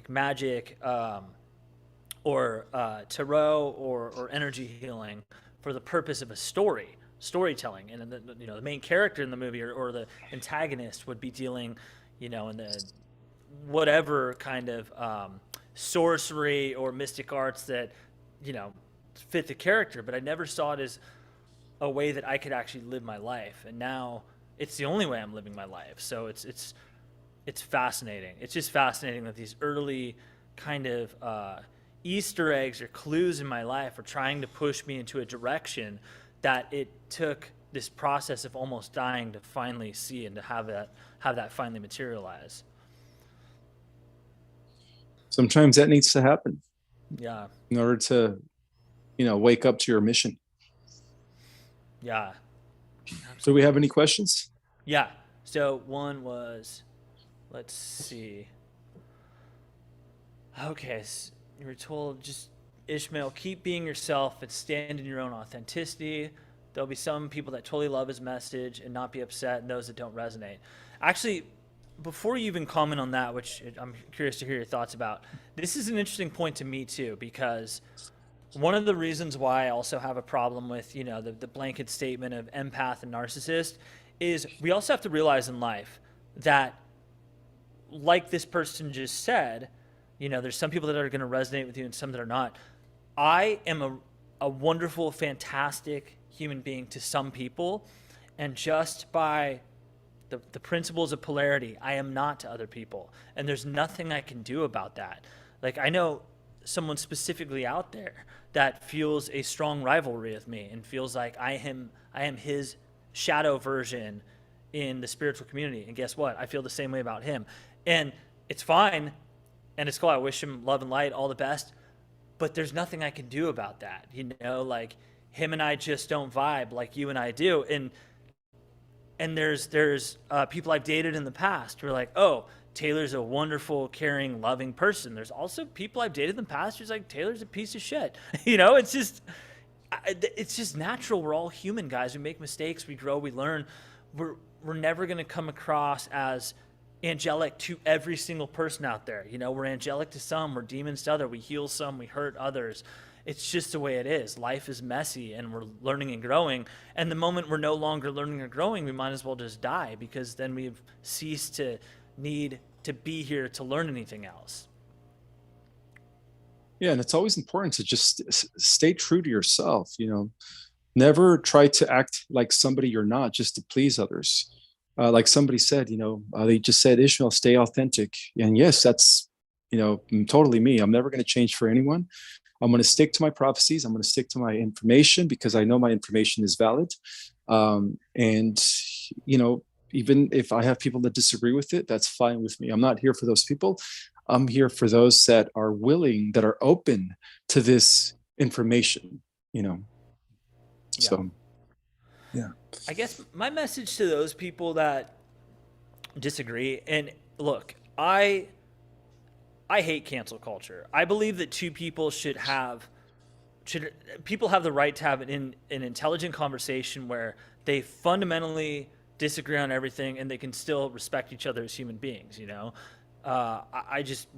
magic, or tarot, or energy healing, for the purpose of a storytelling. And the main character in the movie, or the antagonist, would be dealing, in the whatever kind of sorcery or mystic arts that fit the character. But I never saw it as a way that I could actually live my life. And now it's the only way I'm living my life. So it's fascinating. It's just fascinating that these early kind of Easter eggs or clues in my life are trying to push me into a direction that it took this process of almost dying to finally see, and to have that finally materialize. sometimes that needs to happen Yeah. in order to, wake up to your mission. Yeah. Do we have any questions? Yeah. So one was, let's see. Okay, you were told just Ishmael, keep being yourself and stand in your own authenticity. There'll be some people that totally love his message and not be upset, and those that don't resonate. Actually, before you even comment on that, which I'm curious to hear your thoughts about, this is an interesting point to me too, because one of the reasons why I also have a problem with, the blanket statement of empath and narcissist is we also have to realize in life that, like this person just said, there's some people that are going to resonate with you and some that are not. I am a wonderful, fantastic human being to some people, and just by the principles of polarity, I am not to other people, and there's nothing I can do about that. Like, I know someone specifically out there that feels a strong rivalry with me and feels like I am his shadow version in the spiritual community, and guess what? I feel the same way about him, and it's fine, and it's cool. I wish him love and light, all the best, but there's nothing I can do about that. Like, him and I just don't vibe like you and I do. And there's people I've dated in the past who are like, oh, Taylor's a wonderful, caring, loving person. There's also people I've dated in the past who's like, Taylor's a piece of shit. It's just natural. We're all human, guys. We make mistakes. We grow. We learn. We're never going to come across as angelic to every single person out there. We're angelic to some, we're demons to others. We heal some, we hurt others. It's just the way it is. Life is messy, and we're learning and growing. And the moment we're no longer learning or growing, we might as well just die, because then we've ceased to need to be here to learn anything else. Yeah, and it's always important to just stay true to yourself. Never try to act like somebody you're not just to please others. Like somebody said, they just said, Ishmael, stay authentic. And yes, that's, totally me. I'm never going to change for anyone. I'm going to stick to my prophecies. I'm going to stick to my information because I know my information is valid. And, even if I have people that disagree with it, that's fine with me. I'm not here for those people. I'm here for those that are willing, that are open to this information, So, yeah. I guess my message to those people that disagree, and look, I hate cancel culture. I believe that people have the right to have an intelligent conversation where they fundamentally disagree on everything and they can still respect each other as human beings.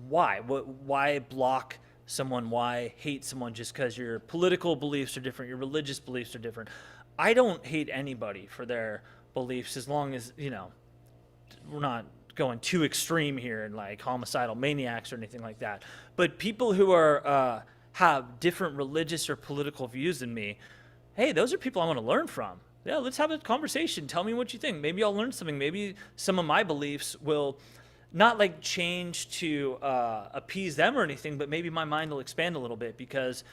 Why block someone? Why hate someone just because your political beliefs are different, your religious beliefs are different? I don't hate anybody for their beliefs, as long as, we're not going too extreme here and like homicidal maniacs or anything like that. But people who are have different religious or political views than me, hey, those are people I want to learn from. Yeah, let's have a conversation. Tell me what you think. Maybe I'll learn something. Maybe some of my beliefs will not like change to appease them or anything, but maybe my mind will expand a little bit, because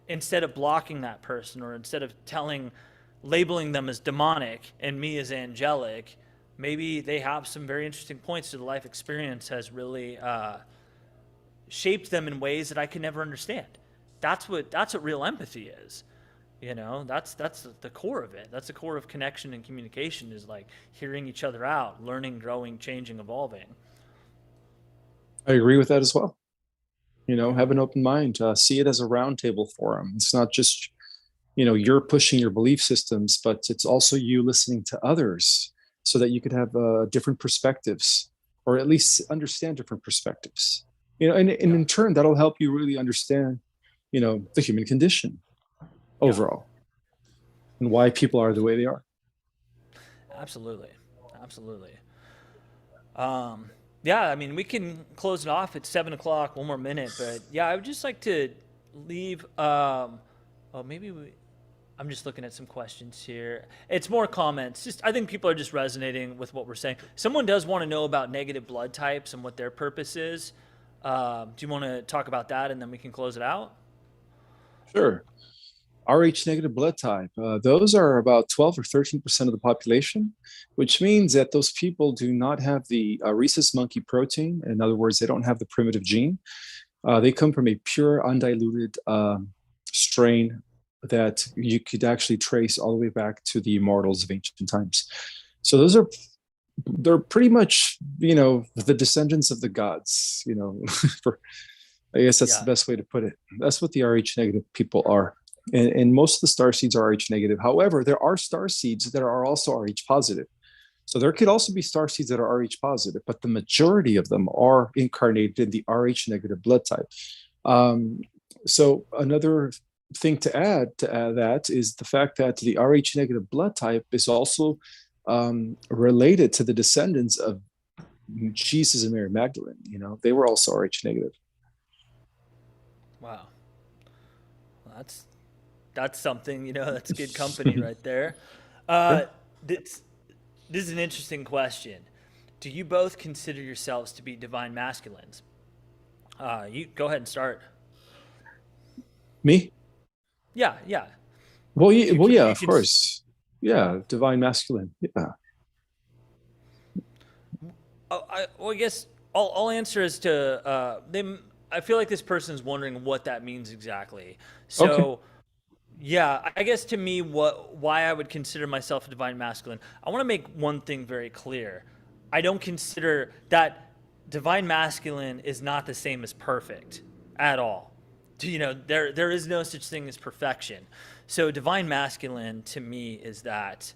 instead of blocking that person, or instead of labeling them as demonic and me as angelic, maybe they have some very interesting points to the life experience has really shaped them in ways that I could never understand. That's what real empathy is. That's the core of it. That's the core of connection and communication, is like hearing each other out, learning, growing, changing, evolving. I agree with that as well. Have an open mind, see it as a roundtable forum. It's not just, you're pushing your belief systems, but it's also you listening to others so that you could have different perspectives, or at least understand different perspectives. And in turn, that'll help you really understand, the human condition overall, and why people are the way they are. Absolutely. Yeah, I mean, we can close it off at 7:00, one more minute, but yeah, I would just like to leave, I'm just looking at some questions here. It's more comments. I think people are just resonating with what we're saying. Someone does want to know about negative blood types and what their purpose is. Do you want to talk about that, and then we can close it out? Sure. Rh negative blood type, those are about 12 or 13% of the population, which means that those people do not have the rhesus monkey protein. In other words, they don't have the primitive gene. They come from a pure, undiluted strain that you could actually trace all the way back to the immortals of ancient times. So they're pretty much, the descendants of the gods, for, I guess that's the best way to put it. That's what the Rh negative people are. And most of the star seeds are Rh negative. However, there are star seeds that are also Rh positive. So there could also be star seeds that are Rh positive, but the majority of them are incarnated in the Rh negative blood type. So another thing to add that is the fact that the Rh negative blood type is also related to the descendants of Jesus and Mary Magdalene. They were also Rh negative. Wow. Well, that's something, that's good company right there. This is an interesting question. Do you both consider yourselves to be divine masculines? You go ahead and start. Me? Yeah. Well, yeah, of course. Yeah, divine masculine. Yeah. I guess I'll answer as to I feel like this person's wondering what that means exactly. So, okay. Yeah, I guess to me, why I would consider myself a divine masculine, I want to make one thing very clear. I don't consider that divine masculine is not the same as perfect at all. There is no such thing as perfection. So divine masculine to me is that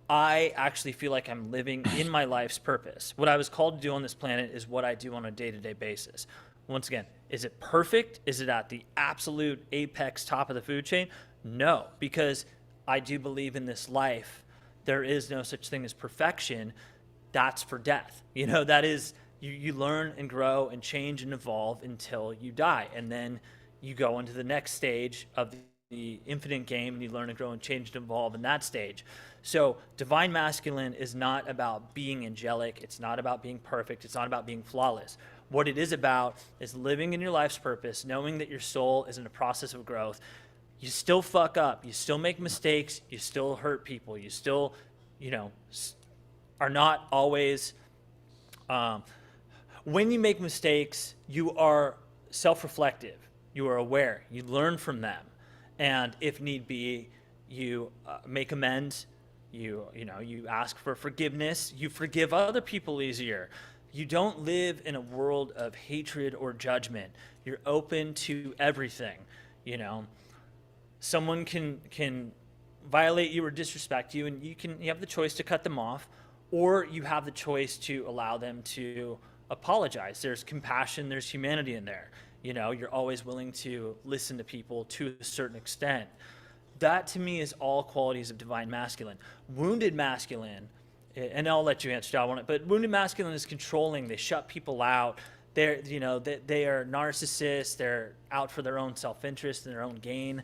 I actually feel like I'm living in my life's purpose. What I was called to do on this planet is what I do on a day-to-day basis. Once again, is it perfect? Is it at the absolute apex top of the food chain? No, because I do believe in this life, there is no such thing as perfection. That's for death. That is, you learn and grow and change and evolve until you die. And then you go into the next stage of the infinite game and you learn and grow and change and evolve in that stage. So divine masculine is not about being angelic. It's not about being perfect. It's not about being flawless. What it is about is living in your life's purpose, knowing that your soul is in a process of growth. You still fuck up. You still make mistakes. You still hurt people. You still, are not always, when you make mistakes, you are self-reflective. You are aware. You learn from them. And if need be, you make amends. You ask for forgiveness. You forgive other people easier. You don't live in a world of hatred or judgment. You're open to everything. Someone can violate you or disrespect you, and you have the choice to cut them off, or you have the choice to allow them to apologize. There's compassion. There's humanity in there. You're always willing to listen to people to a certain extent. That to me is all qualities of divine masculine. Wounded masculine, and I'll let you answer that one, but wounded masculine is controlling. They shut people out. They are narcissists. They're out for their own self-interest and their own gain.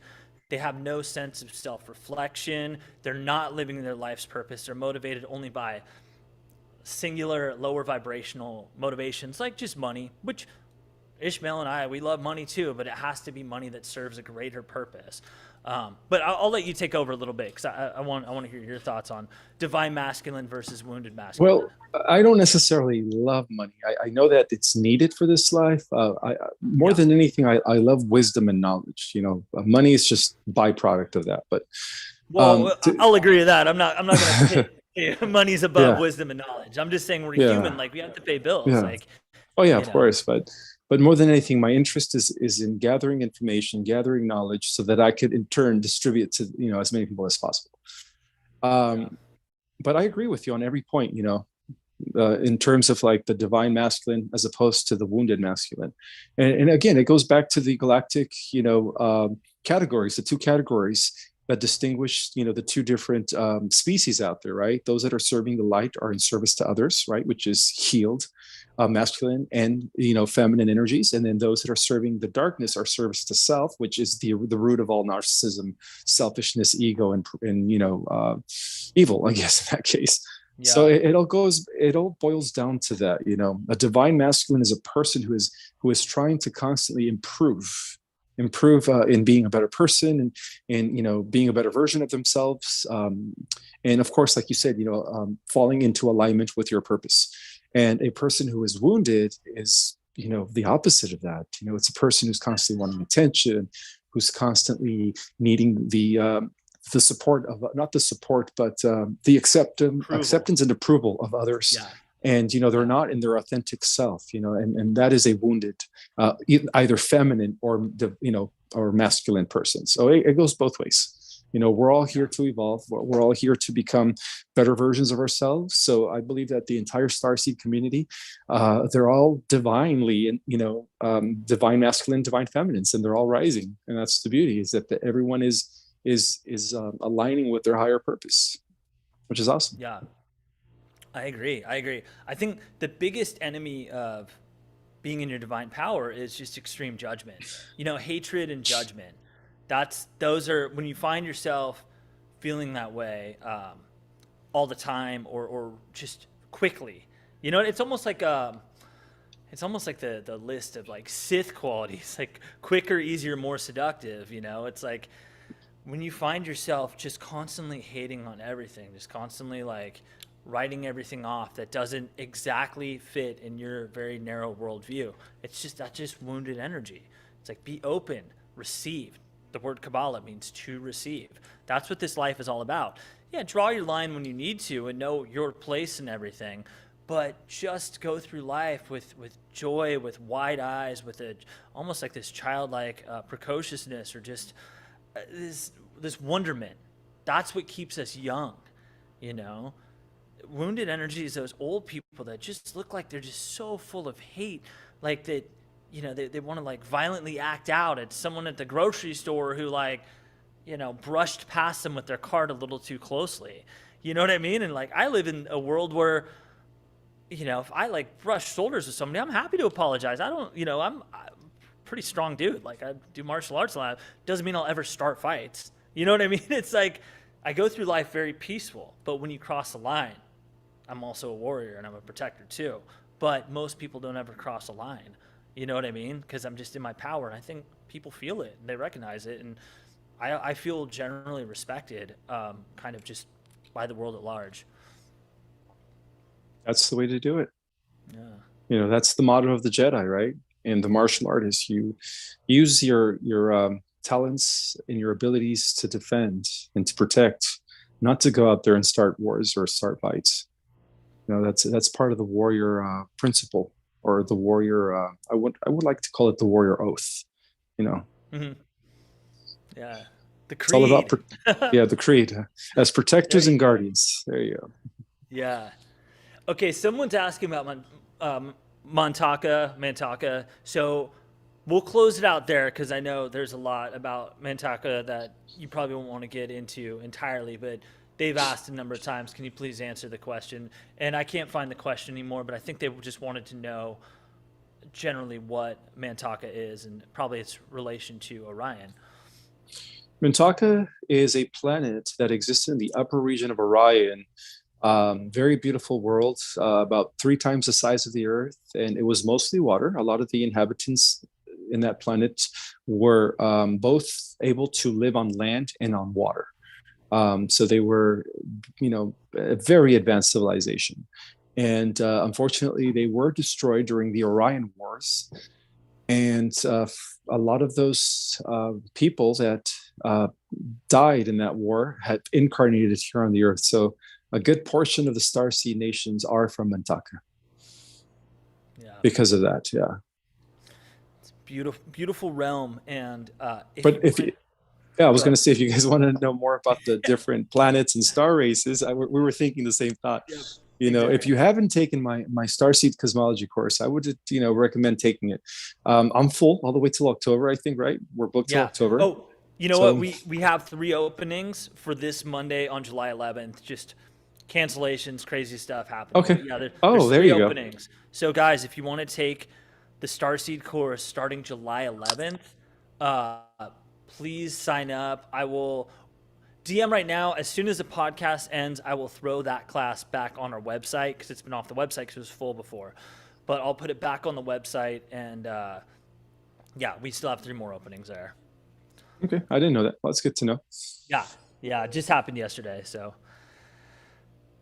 They have no sense of self-reflection. They're not living in their life's purpose. They're motivated only by singular, lower vibrational motivations, like just money, which Ismael and we love money too, but it has to be money that serves a greater purpose. But I'll let you take over a little bit because I want to hear your thoughts on divine masculine versus wounded masculine. Well, I don't necessarily love money. I know that it's needed for this life. More than anything, I love wisdom and knowledge. Money is just byproduct of that. But I'll agree with that. I'm not going to say money's above wisdom and knowledge. I'm just saying we're human. Like we have to pay bills. Yeah. Of course, but more than anything, my interest is in gathering information, gathering knowledge, so that I could in turn distribute to as many people as possible. But I agree with you on every point. In terms of like the divine masculine as opposed to the wounded masculine, and again, it goes back to the galactic categories, the two categories that distinguish the two different species out there, right? Those that are serving the light are in service to others, right, which is healed. Masculine and feminine energies, and then those that are serving the darkness are service to self, which is the root of all narcissism, selfishness, ego, and evil, I guess, in that case. Yeah. So it all boils down to that. A divine masculine is a person who is trying to constantly improve in being a better person and being a better version of themselves, and of course, like you said, falling into alignment with your purpose. And a person who is wounded is the opposite of that. It's a person who's constantly wanting attention, who's constantly needing the support of, not the support, but the acceptance and approval of others. Yeah. And they're not in their authentic self, and that is a wounded, either feminine or masculine person. So it goes both ways. We're all here to evolve. We're all here to become better versions of ourselves. So I believe that the entire starseed community, they're all divinely, divine masculine, divine feminines, and they're all rising. And that's the beauty, is that everyone is aligning with their higher purpose, which is awesome. Yeah, I agree. I think the biggest enemy of being in your divine power is just extreme judgment. Hatred and judgment. Those are when you find yourself feeling that way all the time, or just quickly. It's almost like the list of like Sith qualities, like quicker, easier, more seductive. It's like when you find yourself just constantly hating on everything, just constantly like writing everything off that doesn't exactly fit in your very narrow worldview. That's just wounded energy. It's like, be open, receive. The word Kabbalah means to receive. That's what this life is all about. Yeah, draw your line when you need to and know your place in everything, but just go through life with joy, with wide eyes, with almost like this childlike precociousness, or just this wonderment. That's what keeps us young, Wounded energy is those old people that just look like they're just so full of hate, like that. They want to like violently act out at someone at the grocery store who brushed past them with their cart a little too closely. You know what I mean? And like, I live in a world where, if I like brush shoulders with somebody, I'm happy to apologize. I don't, I'm a pretty strong dude. Like, I do martial arts a lot. Doesn't mean I'll ever start fights. You know what I mean? It's like, I go through life very peaceful, but when you cross the line, I'm also a warrior and I'm a protector too. But most people don't ever cross a line. You know what I mean? Because I'm just in my power, and I think people feel it and they recognize it, and I feel generally respected, kind of just by the world at large. That's the way to do it. Yeah. That's the motto of the Jedi, right? And the martial artist, you use your talents and your abilities to defend and to protect, not to go out there and start wars or start fights. That's part of the warrior principle. Or the warrior, I would like to call it the warrior oath, Mm-hmm. Yeah, the creed. It's all about, the creed. As protectors and guardians. There you go. Yeah. Okay, someone's asking about Mentaka. So we'll close it out there, because I know there's a lot about Mentaka that you probably won't want to get into entirely, but they've asked a number of times, can you please answer the question? And I can't find the question anymore, but I think they just wanted to know generally what Mentaka is, and probably its relation to Orion. Mentaka is a planet that exists in the upper region of Orion. Very beautiful world, about 3 times the size of the Earth, and it was mostly water. A lot of the inhabitants in that planet were both able to live on land and on water. So they were, a very advanced civilization. And unfortunately, they were destroyed during the Orion Wars. And a lot of those people that died in that war had incarnated here on the Earth. So a good portion of the Starseed nations are from Mentaka. Yeah. Because of that, yeah. It's beautiful realm. And I was going to say, if you guys want to know more about the different planets and star races, we were thinking the same thought. Yep. Exactly. If you haven't taken my Starseed Cosmology course, I would, recommend taking it. I'm full all the way till October, I think, right? We're booked till October. Oh, what? We have 3 openings for this Monday on July 11th. Just cancellations, crazy stuff happening. Okay. Yeah, there's there 3 you openings. Go. So guys, if you want to take the Starseed course starting July 11th, please sign up. I will DM right now. As soon as the podcast ends, I will throw that class back on our website, because it's been off the website because it was full before. But I'll put it back on the website, and we still have 3 more openings there. Okay, I didn't know that. Well, that's good to know. Yeah, it just happened yesterday. So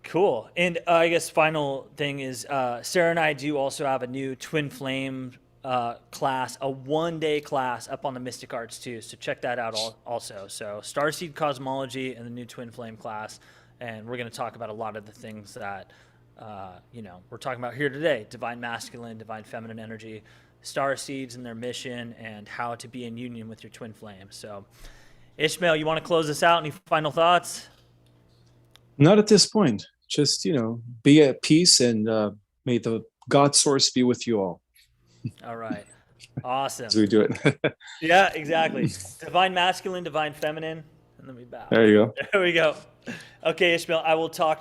Cool. And I guess final thing is Sarah and I do also have a new Twin Flame class, a 1-day class up on the Mystic Arts too. So check that out also. So Starseed Cosmology and the new Twin Flame class. And we're going to talk about a lot of the things that, we're talking about here today. Divine Masculine, Divine Feminine energy, star seeds and their mission, and how to be in union with your Twin Flame. So Ishmael, you want to close this out? Any final thoughts? Not at this point. Just, be at peace, and may the God source be with you all. All right. Awesome. As we do it. Yeah, exactly. Divine Masculine, Divine Feminine. And then we bow. There you go. There we go. Okay, Ishmael, I will talk